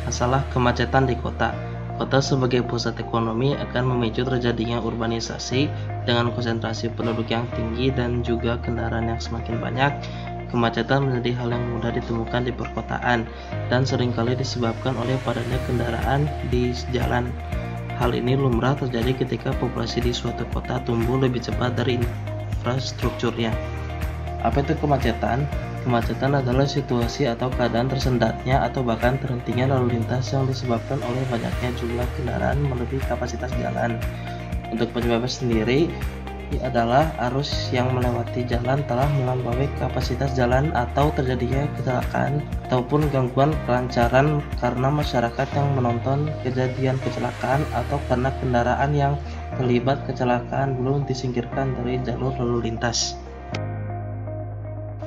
masalah kemacetan di kota. Kota sebagai pusat ekonomi akan memicu terjadinya urbanisasi dengan konsentrasi penduduk yang tinggi dan juga kendaraan yang semakin banyak. Kemacetan menjadi hal yang mudah ditemukan di perkotaan dan seringkali disebabkan oleh padatnya kendaraan di jalan. Hal ini lumrah terjadi ketika populasi di suatu kota tumbuh lebih cepat dari infrastrukturnya. Apa itu kemacetan? Kemacetan adalah situasi atau keadaan tersendatnya atau bahkan terhentinya lalu lintas yang disebabkan oleh banyaknya jumlah kendaraan melebihi kapasitas jalan. Untuk penyebabnya sendiri adalah arus yang melewati jalan telah melampaui kapasitas jalan atau terjadinya kecelakaan ataupun gangguan kelancaran karena masyarakat yang menonton kejadian kecelakaan atau karena kendaraan yang terlibat kecelakaan belum disingkirkan dari jalur lalu lintas.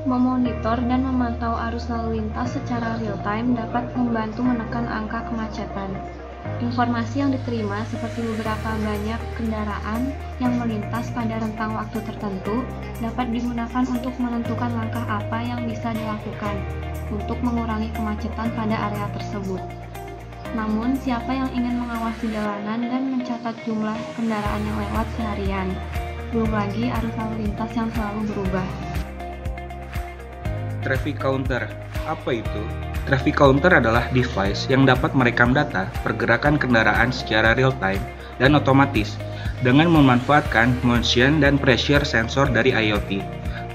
Memonitor dan memantau arus lalu lintas secara real-time dapat membantu menekan angka kemacetan. Informasi yang diterima seperti beberapa banyak kendaraan yang melintas pada rentang waktu tertentu dapat digunakan untuk menentukan langkah apa yang bisa dilakukan untuk mengurangi kemacetan pada area tersebut. Namun, siapa yang ingin mengawasi jalanan dan mencatat jumlah kendaraan yang lewat seharian? Belum lagi arus lalu lintas yang selalu berubah. Traffic counter, apa itu? Traffic counter adalah device yang dapat merekam data pergerakan kendaraan secara real-time dan otomatis dengan memanfaatkan motion dan pressure sensor dari IoT.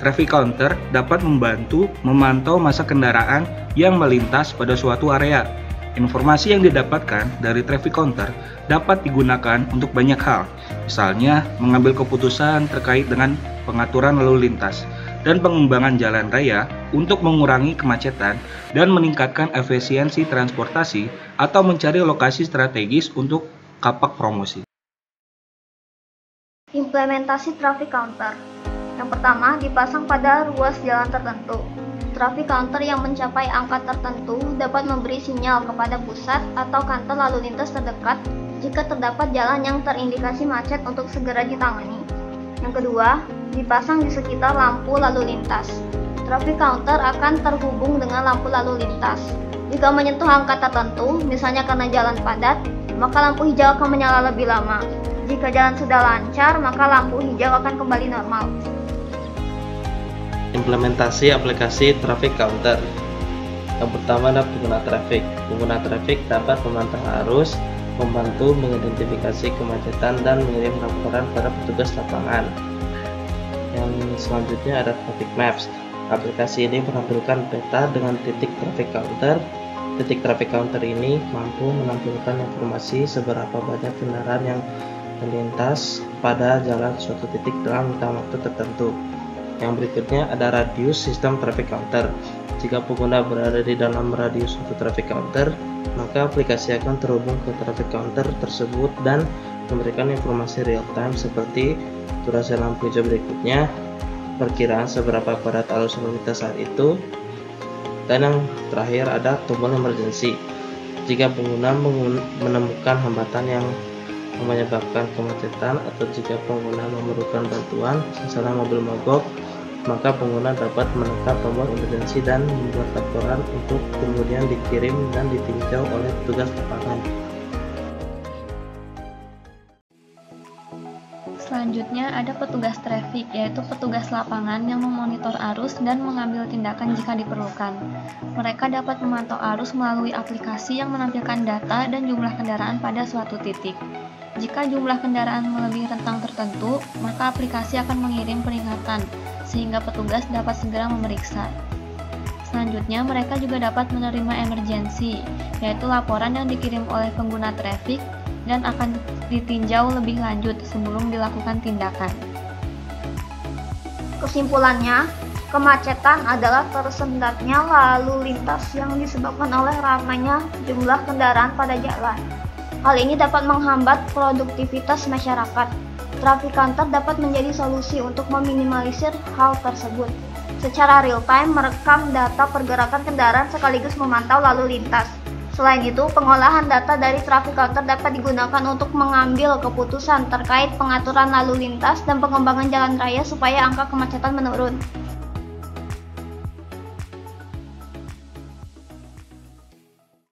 Traffic counter dapat membantu memantau massa kendaraan yang melintas pada suatu area. Informasi yang didapatkan dari traffic counter dapat digunakan untuk banyak hal, misalnya mengambil keputusan terkait dengan pengaturan lalu lintas dan pengembangan jalan raya untuk mengurangi kemacetan dan meningkatkan efisiensi transportasi atau mencari lokasi strategis untuk kapak promosi. Implementasi traffic counter. Yang pertama, dipasang pada ruas jalan tertentu. Traffic counter yang mencapai angka tertentu dapat memberi sinyal kepada pusat atau kantor lalu lintas terdekat jika terdapat jalan yang terindikasi macet untuk segera ditangani. Yang kedua, dipasang di sekitar lampu lalu lintas. Traffic counter akan terhubung dengan lampu lalu lintas. Jika menyentuh angka tertentu, misalnya karena jalan padat, maka lampu hijau akan menyala lebih lama. Jika jalan sudah lancar, maka lampu hijau akan kembali normal. Implementasi aplikasi traffic counter. Yang pertama adalah pengguna traffic. Pengguna traffic dapat memantau arus, membantu mengidentifikasi kemacetan dan mengirim laporan pada petugas lapangan. Yang selanjutnya ada Traffic Maps. Aplikasi ini menampilkan peta dengan titik traffic counter. Titik traffic counter ini mampu menampilkan informasi seberapa banyak kendaraan yang melintas pada jalan suatu titik dalam rentang waktu tertentu. Yang berikutnya ada radius sistem traffic counter. Jika pengguna berada di dalam radius suatu traffic counter, maka aplikasi akan terhubung ke traffic counter tersebut dan memberikan informasi real time seperti durasi lampu hijau berikutnya, perkiraan seberapa padat arus lalu lintas saat itu, dan yang terakhir ada tombol emergency. Jika pengguna menemukan hambatan yang menyebabkan kemacetan atau jika pengguna memerlukan bantuan, misalnya mobil mogok, maka pengguna dapat menekan tombol emergency dan membuat laporan untuk kemudian dikirim dan ditinjau oleh petugas lapangan. Selanjutnya ada petugas traffic, yaitu petugas lapangan yang memonitor arus dan mengambil tindakan jika diperlukan. Mereka dapat memantau arus melalui aplikasi yang menampilkan data dan jumlah kendaraan pada suatu titik. Jika jumlah kendaraan melebihi rentang tertentu, maka aplikasi akan mengirim peringatan, sehingga petugas dapat segera memeriksa. Selanjutnya, mereka juga dapat menerima emergency, yaitu laporan yang dikirim oleh pengguna traffic dan akan ditinjau lebih lanjut sebelum dilakukan tindakan. Kesimpulannya, kemacetan adalah tersendatnya lalu lintas yang disebabkan oleh ramainya jumlah kendaraan pada jalan. Hal ini dapat menghambat produktivitas masyarakat. Traffic counter dapat menjadi solusi untuk meminimalisir hal tersebut. Secara real-time merekam data pergerakan kendaraan sekaligus memantau lalu lintas. Selain itu, pengolahan data dari traffic counter dapat digunakan untuk mengambil keputusan terkait pengaturan lalu lintas dan pengembangan jalan raya supaya angka kemacetan menurun.